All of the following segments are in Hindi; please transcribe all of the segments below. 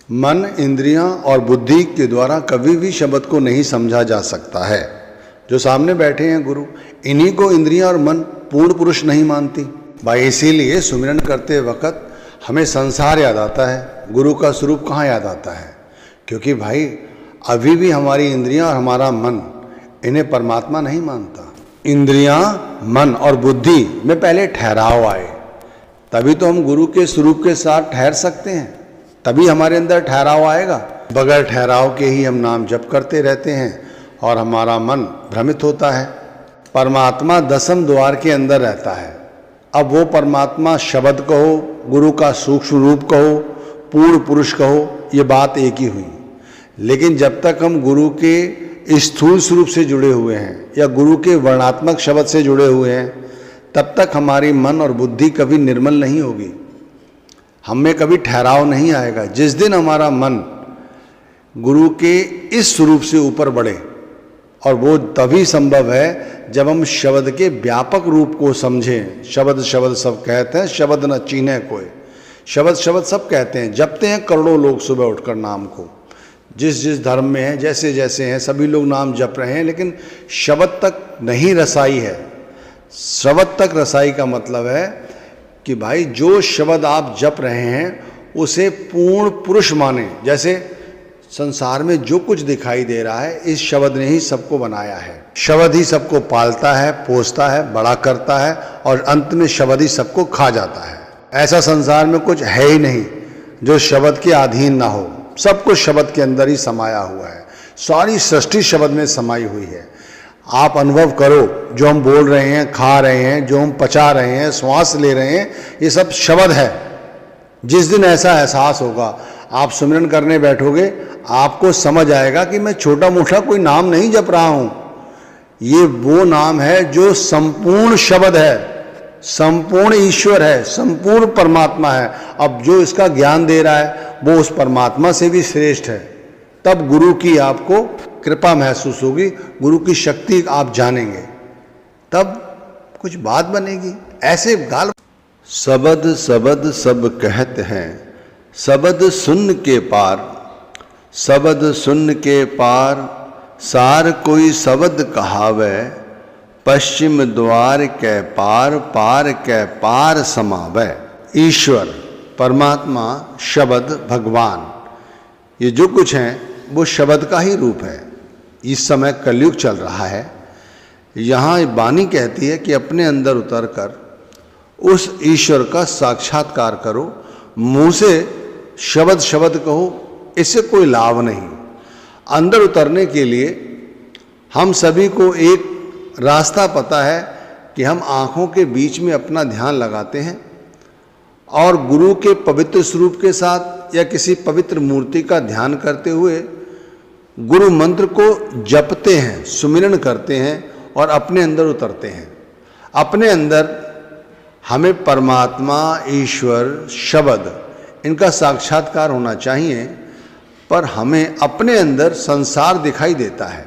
मन, इंद्रियां और बुद्धि के द्वारा कभी भी शब्द को नहीं समझा जा सकता है। जो सामने बैठे हैं गुरु, इन्हीं को इंद्रियां और मन पूर्ण पुरुष नहीं मानती भाई। इसीलिए सुमिरन करते वक्त हमें संसार याद आता है, गुरु का स्वरूप कहाँ याद आता है? क्योंकि भाई अभी भी हमारी इंद्रियां और हमारा मन इन्हें परमात्मा नहीं मानता। इंद्रियां, मन और बुद्धि में पहले ठहराव आए, तभी तो हम गुरु के स्वरूप के साथ ठहर सकते हैं, तभी हमारे अंदर ठहराव आएगा। बगैर ठहराव के ही हम नाम जप करते रहते हैं और हमारा मन भ्रमित होता है। परमात्मा दसम द्वार के अंदर रहता है। अब वो परमात्मा शब्द कहो, गुरु का सूक्ष्म रूप कहो, पूर्ण पुरुष कहो, ये बात एक ही हुई। लेकिन जब तक हम गुरु के स्थूल स्वरूप से जुड़े हुए हैं या गुरु के वर्णात्मक शब्द से जुड़े हुए हैं, तब तक हमारी मन और बुद्धि कभी निर्मल नहीं होगी, हम में कभी ठहराव नहीं आएगा। जिस दिन हमारा मन गुरु के इस स्वरूप से ऊपर बढ़े, और वो तभी संभव है जब हम शब्द के व्यापक रूप को समझें। शब्द शब्द सब कहते हैं, शब्द न चीन्हे कोई। शब्द शब्द सब कहते हैं, जपते हैं करोड़ों लोग सुबह उठकर नाम को। जिस जिस धर्म में हैं, जैसे जैसे हैं, सभी लोग नाम जप रहे हैं, लेकिन शब्द तक नहीं रसाई है। शब्द तक रसाई का मतलब है कि भाई जो शब्द आप जप रहे हैं उसे पूर्ण पुरुष माने। जैसे संसार में जो कुछ दिखाई दे रहा है, इस शब्द ने ही सबको बनाया है। शब्द ही सबको पालता है, पोसता है, बड़ा करता है, और अंत में शब्द ही सबको खा जाता है। ऐसा संसार में कुछ है ही नहीं जो शब्द के अधीन ना हो। सब कुछ शब्द के अंदर ही समाया हुआ है। सारी सृष्टि शब्द में समाई हुई है। आप अनुभव करो, जो हम बोल रहे हैं, खा रहे हैं, जो हम पचा रहे हैं, श्वास ले रहे हैं, ये सब शब्द है। जिस दिन ऐसा एहसास होगा, आप सुमिरन करने बैठोगे, आपको समझ आएगा कि मैं छोटा मोटा कोई नाम नहीं जप रहा हूं। ये वो नाम है जो संपूर्ण शब्द है, संपूर्ण ईश्वर है, संपूर्ण परमात्मा है। अब जो इसका ज्ञान दे रहा है वो उस परमात्मा से भी श्रेष्ठ है। तब गुरु की आपको कृपा महसूस होगी, गुरु की शक्ति आप जानेंगे, तब कुछ बात बनेगी। ऐसे गाल सबद सबद सब कहते हैं, सबद सुन के पार, सबद सुन के पार, सार कोई सबद कहावे, पश्चिम द्वार कै पार, पार कै पार समावे। ईश्वर, परमात्मा, शब्द, भगवान, ये जो कुछ हैं वो शब्द का ही रूप है। इस समय कलयुग चल रहा है। यहाँ वाणी कहती है कि अपने अंदर उतरकर उस ईश्वर का साक्षात्कार करो। मुंह से शब्द शब्द कहो, इससे कोई लाभ नहीं। अंदर उतरने के लिए हम सभी को एक रास्ता पता है कि हम आँखों के बीच में अपना ध्यान लगाते हैं और गुरु के पवित्र स्वरूप के साथ या किसी पवित्र मूर्ति का ध्यान करते हुए गुरु मंत्र को जपते हैं, सुमिरन करते हैं और अपने अंदर उतरते हैं। अपने अंदर हमें परमात्मा, ईश्वर, शब्द, इनका साक्षात्कार होना चाहिए, पर हमें अपने अंदर संसार दिखाई देता है।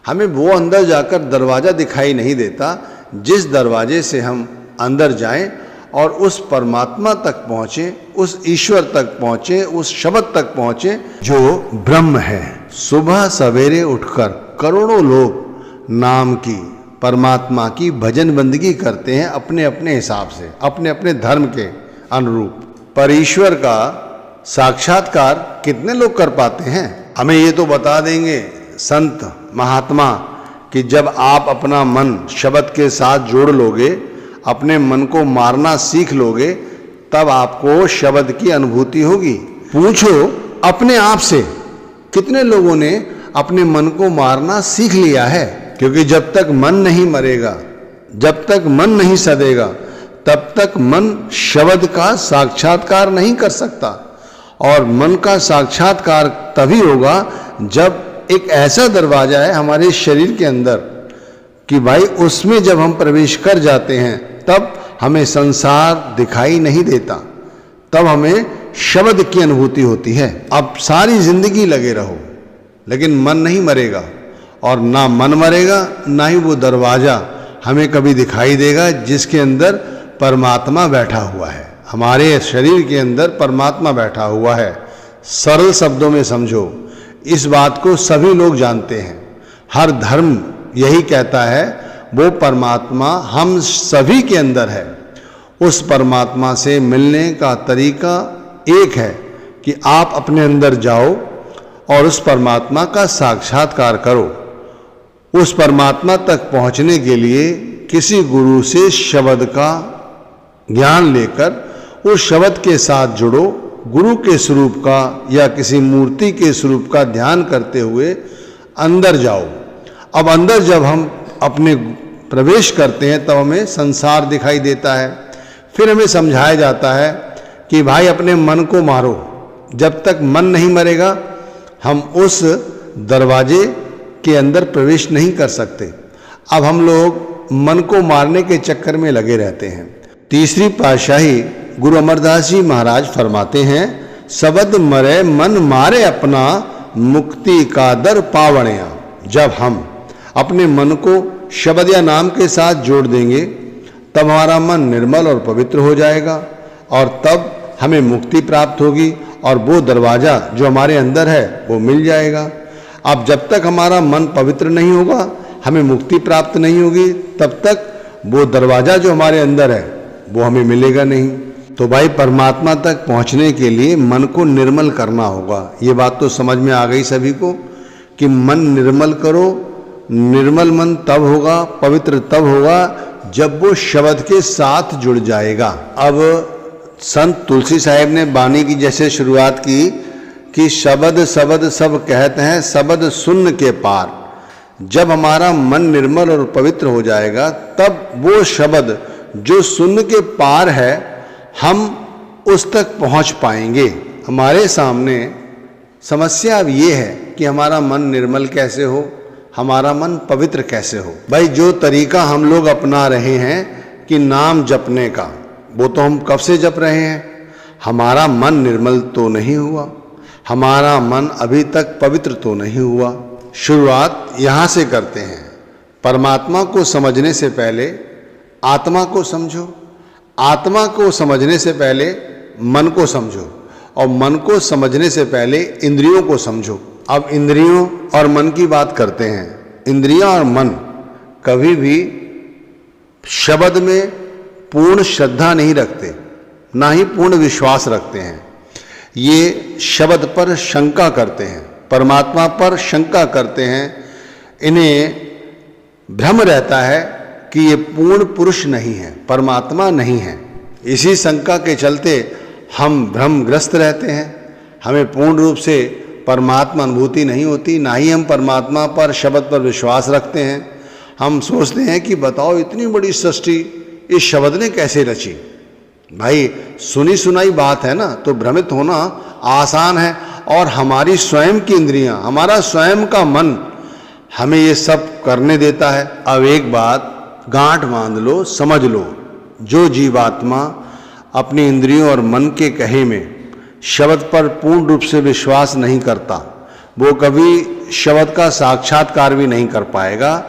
हमें वो अंदर जाकर दरवाज़ा दिखाई नहीं देता जिस दरवाजे से हम अंदर जाएं और उस परमात्मा तक पहुँचें, उस ईश्वर तक पहुँचें, उस शब्द तक पहुँचें जो ब्रह्म है। सुबह सवेरे उठकर करोड़ों लोग नाम की, परमात्मा की भजन बंदगी करते हैं अपने अपने हिसाब से, अपने अपने धर्म के अनुरूप। पर ईश्वर का साक्षात्कार कितने लोग कर पाते हैं? हमें ये तो बता देंगे संत महात्मा कि जब आप अपना मन शब्द के साथ जोड़ लोगे, अपने मन को मारना सीख लोगे, तब आपको शब्द की अनुभूति होगी। पूछो अपने आप से, कितने लोगों ने अपने मन को मारना सीख लिया है? क्योंकि जब तक मन नहीं मरेगा, जब तक मन नहीं सदेगा, तब तक मन शब्द का साक्षात्कार नहीं कर सकता। और मन का साक्षात्कार तभी होगा जब एक ऐसा दरवाजा है हमारे शरीर के अंदर कि भाई उसमें जब हम प्रवेश कर जाते हैं, तब हमें संसार दिखाई नहीं देता, तब हमें शब्द की अनुभूति होती है। अब सारी जिंदगी लगे रहो, लेकिन मन नहीं मरेगा, और ना मन मरेगा ना ही वो दरवाजा हमें कभी दिखाई देगा जिसके अंदर परमात्मा बैठा हुआ है। हमारे शरीर के अंदर परमात्मा बैठा हुआ है। सरल शब्दों में समझो। इस बात को सभी लोग जानते हैं, हर धर्म यही कहता है, वो परमात्मा हम सभी के अंदर है। उस परमात्मा से मिलने का तरीका एक है कि आप अपने अंदर जाओ और उस परमात्मा का साक्षात्कार करो। उस परमात्मा तक पहुंचने के लिए किसी गुरु से शब्द का ज्ञान लेकर उस शब्द के साथ जुड़ो। गुरु के स्वरूप का या किसी मूर्ति के स्वरूप का ध्यान करते हुए अंदर जाओ। अब अंदर जब हम अपने प्रवेश करते हैं तब हमें संसार दिखाई देता है। फिर हमें समझाया जाता है कि भाई अपने मन को मारो। जब तक मन नहीं मरेगा हम उस दरवाजे के अंदर प्रवेश नहीं कर सकते। अब हम लोग मन को मारने के चक्कर में लगे रहते हैं। तीसरी पातशाही गुरु अमरदास जी महाराज फरमाते हैं, शब्द मरे मन मारे अपना, मुक्ति का दर पावणया। जब हम अपने मन को शब्द या नाम के साथ जोड़ देंगे तब हमारा मन निर्मल और पवित्र हो जाएगा और तब हमें मुक्ति प्राप्त होगी और वो दरवाज़ा जो हमारे अंदर है वो मिल जाएगा। अब जब तक हमारा मन पवित्र नहीं होगा, हमें मुक्ति प्राप्त नहीं होगी, तब तक वो दरवाज़ा जो हमारे अंदर है वो हमें मिलेगा नहीं। तो भाई परमात्मा तक पहुंचने के लिए मन को निर्मल करना होगा। ये बात तो समझ में आ गई सभी को कि मन निर्मल करो। निर्मल मन तब होगा, पवित्र तब होगा जब वो शब्द के साथ जुड़ जाएगा। अब संत तुलसी साहिब ने वाणी की जैसे शुरुआत की कि शब्द शब्द सब कहते हैं, शब्द सुन के पार। जब हमारा मन निर्मल और पवित्र हो जाएगा तब वो शब्द जो सुन के पार है हम उस तक पहुंच पाएंगे। हमारे सामने समस्या अब ये है कि हमारा मन निर्मल कैसे हो, हमारा मन पवित्र कैसे हो। भाई जो तरीका हम लोग अपना रहे हैं कि नाम जपने का, वो तो हम कब से जप रहे हैं। हमारा मन निर्मल तो नहीं हुआ, हमारा मन अभी तक पवित्र तो नहीं हुआ। शुरुआत यहाँ से करते हैं। परमात्मा को समझने से पहले आत्मा को समझो, आत्मा को समझने से पहले मन को समझो और मन को समझने से पहले इंद्रियों को समझो। अब इंद्रियों और मन की बात करते हैं। इंद्रियां और मन कभी भी शब्द में पूर्ण श्रद्धा नहीं रखते, ना ही पूर्ण विश्वास रखते हैं। ये शब्द पर शंका करते हैं, परमात्मा पर शंका करते हैं। इन्हें भ्रम रहता है कि ये पूर्ण पुरुष नहीं है, परमात्मा नहीं है। इसी शंका के चलते हम भ्रमग्रस्त रहते हैं। हमें पूर्ण रूप से परमात्मा अनुभूति नहीं होती, ना ही हम परमात्मा पर शब्द पर विश्वास रखते हैं। हम सोचते हैं कि बताओ इतनी बड़ी सृष्टि इस शब्द ने कैसे रची। भाई सुनी सुनाई बात है ना, तो भ्रमित होना आसान है। और हमारी स्वयं की इंद्रियां, हमारा स्वयं का मन हमें ये सब करने देता है। अब एक बात गांठ बांध लो, समझ लो, जो जीवात्मा अपनी इंद्रियों और मन के कहे में शब्द पर पूर्ण रूप से विश्वास नहीं करता, वो कभी शब्द का साक्षात्कार भी नहीं कर पाएगा।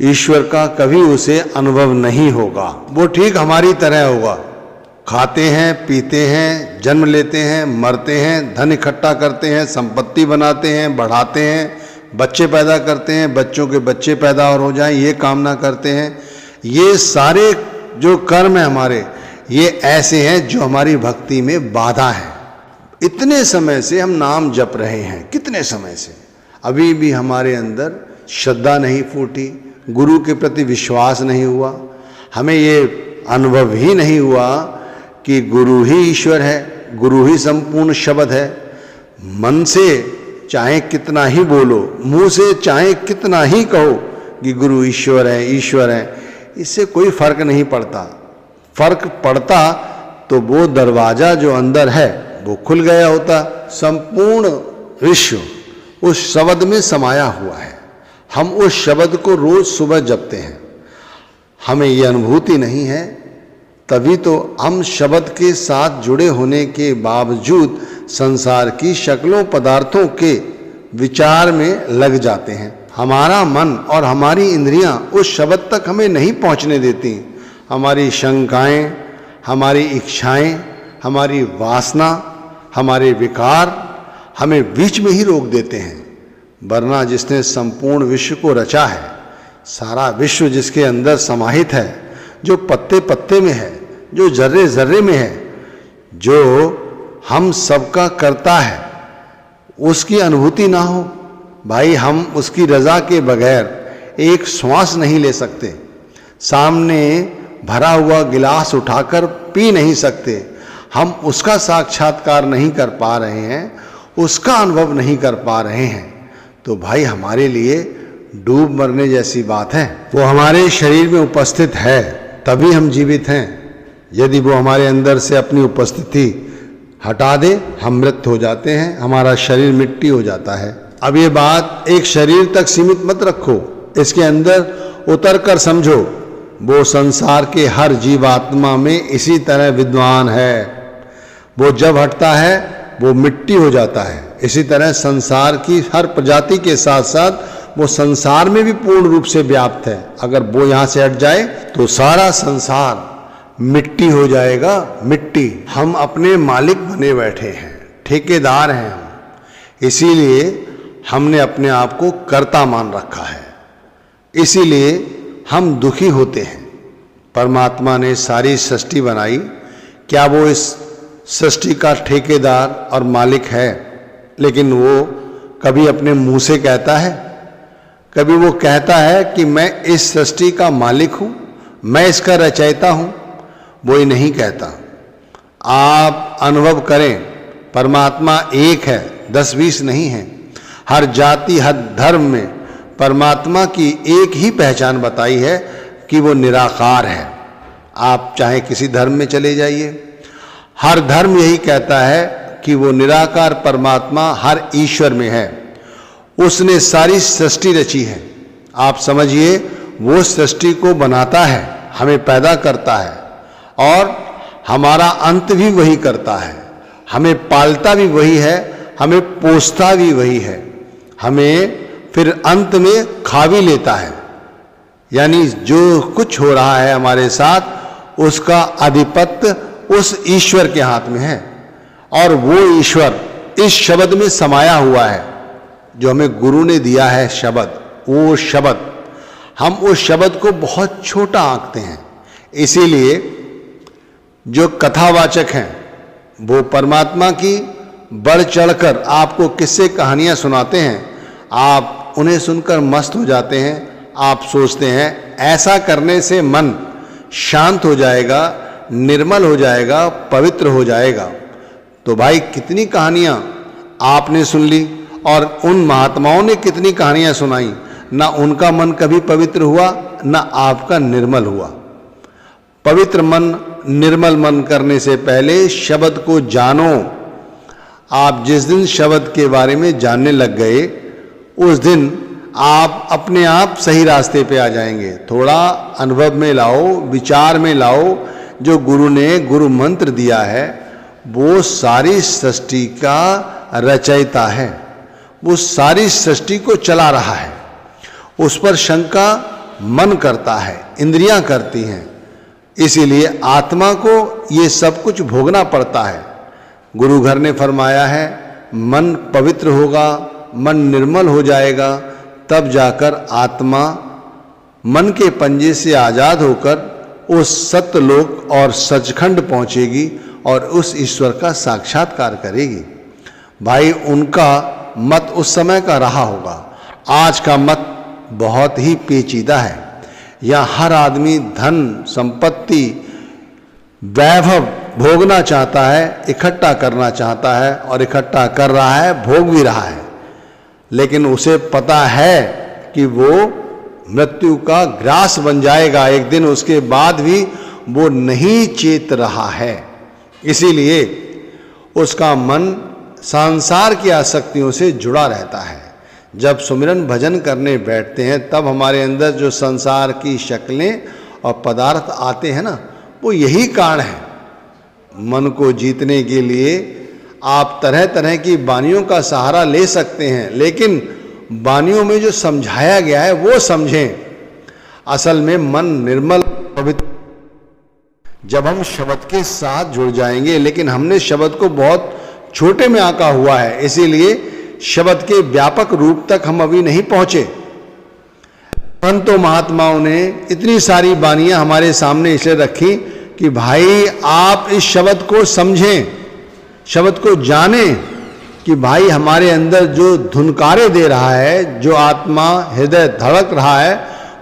ईश्वर का कभी उसे अनुभव नहीं होगा। वो ठीक हमारी तरह होगा, खाते हैं, पीते हैं, जन्म लेते हैं, मरते हैं, धन इकट्ठा करते हैं, संपत्ति बनाते हैं, बढ़ाते हैं, बच्चे पैदा करते हैं, बच्चों के बच्चे पैदा और हो जाएं ये कामना करते हैं। ये सारे जो कर्म है हमारे, ये ऐसे हैं जो हमारी भक्ति में बाधा है। इतने समय से हम नाम जप रहे हैं, कितने समय से, अभी भी हमारे अंदर श्रद्धा नहीं फूटी, गुरु के प्रति विश्वास नहीं हुआ। हमें ये अनुभव ही नहीं हुआ कि गुरु ही ईश्वर है, गुरु ही संपूर्ण शब्द है। मन से चाहे कितना ही बोलो, मुंह से चाहे कितना ही कहो कि गुरु ईश्वर है, ईश्वर है, इससे कोई फर्क नहीं पड़ता। फर्क पड़ता तो वो दरवाजा जो अंदर है वो खुल गया होता। संपूर्ण विश्व उस शब्द में समाया हुआ है। हम उस शब्द को रोज सुबह जपते हैं, हमें ये अनुभूति नहीं है, तभी तो हम शब्द के साथ जुड़े होने के बावजूद संसार की शक्लों पदार्थों के विचार में लग जाते हैं। हमारा मन और हमारी इंद्रियां उस शब्द तक हमें नहीं पहुंचने देती। हमारी शंकाएं, हमारी इच्छाएं, हमारी वासना, हमारे विकार हमें बीच में ही रोक देते हैं। वरना जिसने संपूर्ण विश्व को रचा है, सारा विश्व जिसके अंदर समाहित है, जो पत्ते पत्ते में है, जो जर्रे जर्रे में है, जो हम सबका करता है, उसकी अनुभूति ना हो भाई, हम उसकी रजा के बगैर एक श्वास नहीं ले सकते। सामने भरा हुआ गिलास उठाकर पी नहीं सकते। हम उसका साक्षात्कार नहीं कर पा रहे हैं, उसका अनुभव नहीं कर पा रहे हैं, तो भाई हमारे लिए डूब मरने जैसी बात है। वो हमारे शरीर में उपस्थित है तभी हम जीवित हैं। यदि वो हमारे अंदर से अपनी उपस्थिति हटा दे, हम मृत हो जाते हैं, हमारा शरीर मिट्टी हो जाता है। अब ये बात एक शरीर तक सीमित मत रखो, इसके अंदर उतर कर समझो। वो संसार के हर जीवात्मा में इसी तरह विद्वान है। वो जब हटता है वो मिट्टी हो जाता है। इसी तरह संसार की हर प्रजाति के साथ साथ वो संसार में भी पूर्ण रूप से व्याप्त है। अगर वो यहाँ से हट जाए तो सारा संसार मिट्टी हो जाएगा, मिट्टी। हम अपने मालिक बने बैठे हैं, ठेकेदार हैं हम। इसीलिए हमने अपने आप को कर्ता मान रखा है, इसीलिए हम दुखी होते हैं। परमात्मा ने सारी सृष्टि बनाई, क्या वो इस सृष्टि का ठेकेदार और मालिक है? लेकिन वो कभी अपने मुंह से कहता है, कभी वो कहता है कि मैं इस सृष्टि का मालिक हूं, मैं इसका रचयिता हूं? वो ही नहीं कहता। आप अनुभव करें, परमात्मा एक है, 10-20 नहीं है। हर जाति हर धर्म में परमात्मा की एक ही पहचान बताई है कि वो निराकार है। आप चाहे किसी धर्म में चले जाइए, हर धर्म यही कहता है कि वो निराकार परमात्मा हर ईश्वर में है। उसने सारी सृष्टि रची है। आप समझिए, वो सृष्टि को बनाता है, हमें पैदा करता है और हमारा अंत भी वही करता है। हमें पालता भी वही है, हमें पोसता भी वही है, हमें फिर अंत में खा भी लेता है। यानी जो कुछ हो रहा है हमारे साथ, उसका आधिपत्य उस ईश्वर के हाथ में है। और वो ईश्वर इस शब्द में समाया हुआ है, जो हमें गुरु ने दिया है शब्द। वो शब्द, हम उस शब्द को बहुत छोटा आंकते हैं। इसीलिए जो कथावाचक हैं वो परमात्मा की बढ़ चढ़कर आपको किस्से कहानियां सुनाते हैं। आप उन्हें सुनकर मस्त हो जाते हैं। आप सोचते हैं ऐसा करने से मन शांत हो जाएगा, निर्मल हो जाएगा, पवित्र हो जाएगा। तो भाई कितनी कहानियां आपने सुन ली और उन महात्माओं ने कितनी कहानियां सुनाई। ना उनका मन कभी पवित्र हुआ, ना आपका निर्मल हुआ। पवित्र मन, निर्मल मन करने से पहले शब्द को जानो। आप जिस दिन शब्द के बारे में जानने लग गए, उस दिन आप अपने आप सही रास्ते पे आ जाएंगे। थोड़ा अनुभव में लाओ, विचार में लाओ। जो गुरु ने गुरु मंत्र दिया है वो सारी सृष्टि का रचयिता है, वो सारी सृष्टि को चला रहा है। उस पर शंका मन करता है, इंद्रियां करती हैं। इसीलिए आत्मा को ये सब कुछ भोगना पड़ता है। गुरु घर ने फरमाया है मन पवित्र होगा, मन निर्मल हो जाएगा, तब जाकर आत्मा मन के पंजे से आजाद होकर उस सत्यलोक और सचखंड पहुंचेगी और उस ईश्वर का साक्षात्कार करेगी। भाई उनका मत उस समय का रहा होगा, आज का मत बहुत ही पेचीदा है। यहाँ हर आदमी धन, संपत्ति, वैभव भोगना चाहता है, इकट्ठा करना चाहता है और इकट्ठा कर रहा है, भोग भी रहा है। लेकिन उसे पता है कि वो मृत्यु का ग्रास बन जाएगा एक दिन, उसके बाद भी वो नहीं चेत रहा है। इसीलिए उसका मन संसार की आसक्तियों से जुड़ा रहता है। जब सुमिरन भजन करने बैठते हैं तब हमारे अंदर जो संसार की शक्लें और पदार्थ आते हैं ना, वो यही कारण है। मन को जीतने के लिए आप तरह तरह की वाणियों का सहारा ले सकते हैं, लेकिन वाणियों में जो समझाया गया है वो समझें। असल में मन निर्मल पवित्र जब हम शब्द के साथ जुड़ जाएंगे, लेकिन हमने शब्द को बहुत छोटे में आका हुआ है, इसीलिए शब्द के व्यापक रूप तक हम अभी नहीं पहुंचे। संतों महात्माओं ने इतनी सारी बानियां हमारे सामने इसलिए रखी कि भाई आप इस शब्द को समझें, शब्द को जानें कि भाई हमारे अंदर जो धुनकारे दे रहा है, जो आत्मा हृदय धड़क रहा है,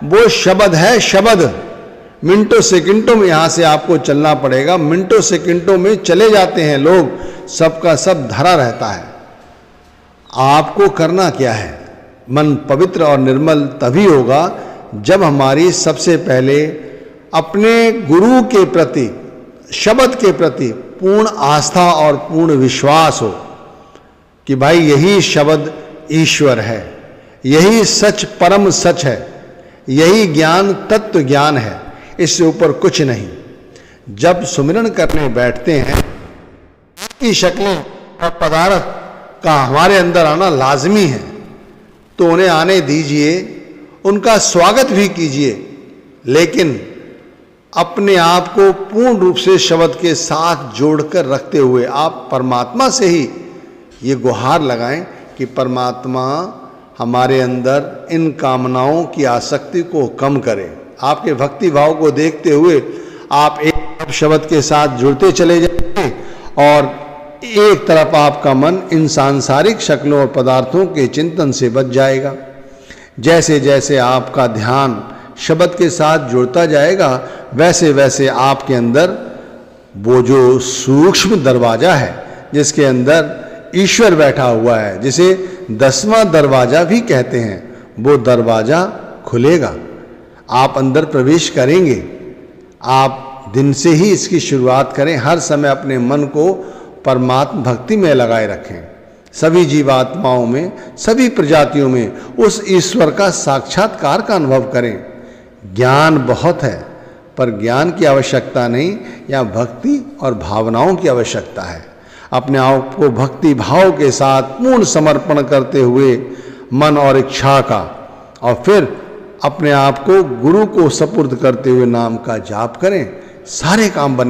वो शब्द है। शब्द मिनटों सेकंडों में यहां से आपको चलना पड़ेगा, मिनटों सेकंडों में चले जाते हैं लोग, सबका सब धरा रहता है। आपको करना क्या है? मन पवित्र और निर्मल तभी होगा जब हमारी सबसे पहले अपने गुरु के प्रति, शब्द के प्रति पूर्ण आस्था और पूर्ण विश्वास हो कि भाई यही शब्द ईश्वर है, यही सच परम सच है, यही ज्ञान तत्व ज्ञान है, इससे ऊपर कुछ नहीं। जब सुमिरन करने बैठते हैं, की शक्लें और पदार्थ का हमारे अंदर आना लाजमी है, तो उन्हें आने दीजिए, उनका स्वागत भी कीजिए, लेकिन अपने आप को पूर्ण रूप से शब्द के साथ जोड़कर रखते हुए आप परमात्मा से ही ये गुहार लगाएं कि परमात्मा हमारे अंदर इन कामनाओं की आसक्ति को कम करे। आपके भक्ति भाव को देखते हुए आप एक शब्द के साथ जुड़ते चले जाएंगे और एक तरफ आपका मन इन सांसारिक शक्लों और पदार्थों के चिंतन से बच जाएगा। जैसे जैसे आपका ध्यान शब्द के साथ जुड़ता जाएगा, वैसे वैसे आपके अंदर वो जो सूक्ष्म दरवाजा है, जिसके अंदर ईश्वर बैठा हुआ है, जिसे 10वां दरवाजा भी कहते हैं, वो दरवाजा खुलेगा। आप अंदर प्रवेश करेंगे। आप दिन से ही इसकी शुरुआत करें। हर समय अपने मन को परमात्मा भक्ति में लगाए रखें। सभी जीवात्माओं में, सभी प्रजातियों में उस ईश्वर का साक्षात्कार का अनुभव करें। ज्ञान बहुत है, पर ज्ञान की आवश्यकता नहीं, या भक्ति और भावनाओं की आवश्यकता है। अपने आप को भक्ति भाव के साथ पूर्ण समर्पण करते हुए मन और इच्छा का, और फिर अपने आप को गुरु को सपुर्द करते हुए नाम का जाप करें, सारे काम बने।